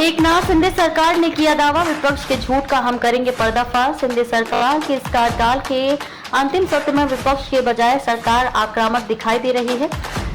एकनाथ शिंदे सरकार ने किया दावा, विपक्ष के झूठ का हम करेंगे पर्दाफाश। शिंदे सरकार के इस कार्यकाल के अंतिम सत्र में विपक्ष के बजाय सरकार आक्रामक दिखाई दे रही है।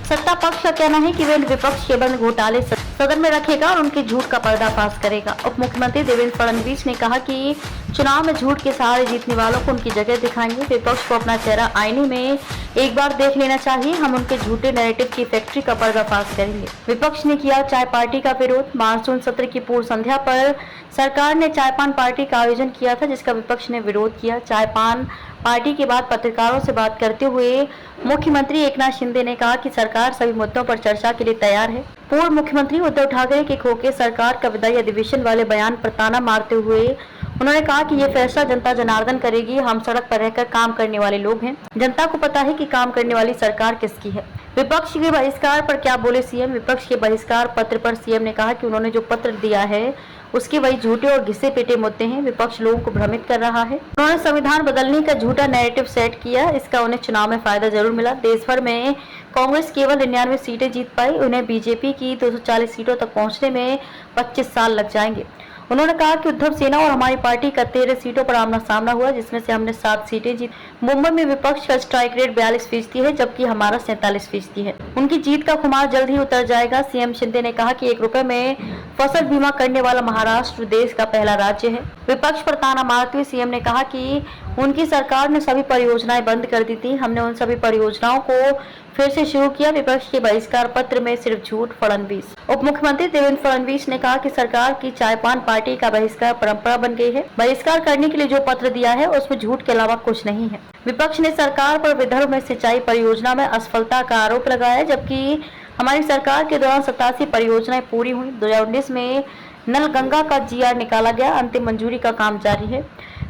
सत्ता पक्ष का कहना है कि वे विपक्ष के बंद घोटाले सदन में रखेगा और उनके झूठ का पर्दाफाश करेगा। उप मुख्यमंत्री देवेंद्र फडणवीस ने कहा कि चुनाव में झूठ के सहारे जीतने वालों को उनकी जगह दिखाएंगे। विपक्ष को अपना चेहरा आईने में एक बार देख लेना चाहिए। हम उनके झूठे नैरेटिव की फैक्ट्री का पर्दाफाश करेंगे। विपक्ष ने किया चाय पार्टी का विरोध। मानसून सत्र की पूर्व संध्या पर सरकार ने चाय पान पार्टी का आयोजन किया था, जिसका विपक्ष ने विरोध किया। चाय पान पार्टी के बाद पत्रकारों से बात करते हुए मुख्यमंत्री एकनाथ शिंदे ने कहा कि सरकार सभी मुद्दों पर चर्चा के लिए तैयार है। पूर्व मुख्यमंत्री उद्धव ठाकरे के खोखे सरकार का विदाई अधिवेशन वाले बयान पर ताना मारते हुए उन्होंने कहा कि ये फैसला जनता जनार्दन करेगी। हम सड़क पर रहकर काम करने वाले लोग हैं। जनता को पता है कि काम करने वाली सरकार किसकी है। विपक्ष के बहिष्कार पर क्या बोले सीएम। विपक्ष के बहिष्कार पत्र पर सीएम ने कहा कि उन्होंने जो पत्र दिया है उसके वही झूठे और घिसे पेटे मुद्दे हैं। विपक्ष लोगों को भ्रमित कर रहा है। उन्होंने संविधान बदलने का झूठा नैरेटिव सेट किया। इसका उन्हें चुनाव में फायदा जरूर मिला। देश भर में कांग्रेस केवल 99 सीटें जीत पाई। उन्हें बीजेपी की 240 सीटों तक पहुंचने में 25 साल लग जाएंगे। उन्होंने कहा कि उद्धव सेना और हमारी पार्टी का 13 सीटों पर आमना सामना हुआ, जिसमें से हमने 7 सीटें जीत। मुंबई में विपक्ष का स्ट्राइक रेट 42% है, जबकि हमारा 47% है। उनकी जीत का खुमार जल्द ही उतर जाएगा। सीएम शिंदे ने कहा कि 1 रुपए में फसल बीमा करने वाला महाराष्ट्र देश का पहला राज्य है। विपक्ष पर ताना मारते हुए सीएम ने कहा कि उनकी सरकार ने सभी परियोजनाएं बंद कर दी थी। हमने उन सभी परियोजनाओं को फिर से शुरू किया। विपक्ष के बहिष्कार पत्र में सिर्फ झूठ। फडणवीस। उप मुख्यमंत्री देवेंद्र फडणवीस ने कहा कि सरकार की चाय पान पार्टी का बहिष्कार परंपरा बन गई है। बहिष्कार करने के लिए जो पत्र दिया है उसमें झूठ के अलावा कुछ नहीं है। विपक्ष ने सरकार पर विदर्भ में सिंचाई परियोजना में असफलता का आरोप लगाया, जबकि हमारी सरकार के दौरान 87 परियोजनाएं पूरी हुई। 2019 में नलगंगा का जीआर निकाला गया। अंतिम मंजूरी का काम जारी है।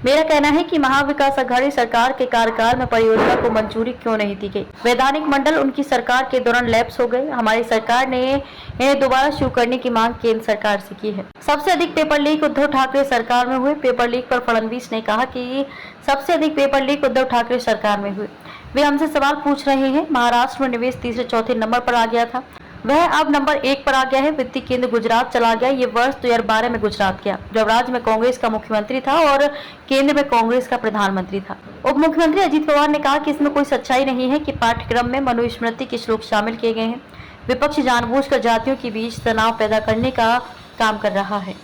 मेरा कहना है कि महाविकास अघाड़ी सरकार के कार्यकाल में परियोजना को मंजूरी क्यों नहीं दी गई। वैधानिक मंडल उनकी सरकार के दौरान लैप्स हो गए। हमारी सरकार ने इन्हें दोबारा शुरू करने की मांग केंद्र सरकार से की है। सबसे अधिक पेपर लीक उद्धव ठाकरे सरकार में हुए। पेपर लीक पर फडणवीस ने कहा कि सबसे अधिक पेपर लीक उद्धव ठाकरे सरकार में हुए। वे हमसे सवाल पूछ रहे हैं। महाराष्ट्र में निवेश तीसरे चौथे नंबर पर आ गया था, वह अब नंबर 1 पर आ गया है। वित्तीय केंद्र गुजरात चला गया। ये वर्ष 2012 में गुजरात गया, जब राज्य में कांग्रेस का मुख्यमंत्री था और केंद्र में कांग्रेस का प्रधानमंत्री था। उप मुख्यमंत्री अजित पवार ने कहा कि इसमें कोई सच्चाई नहीं है कि पाठ्यक्रम में मनुस्मृति के श्लोक शामिल किए गए हैं। विपक्ष जानबूझकर जातियों के बीच तनाव पैदा करने का काम कर रहा है।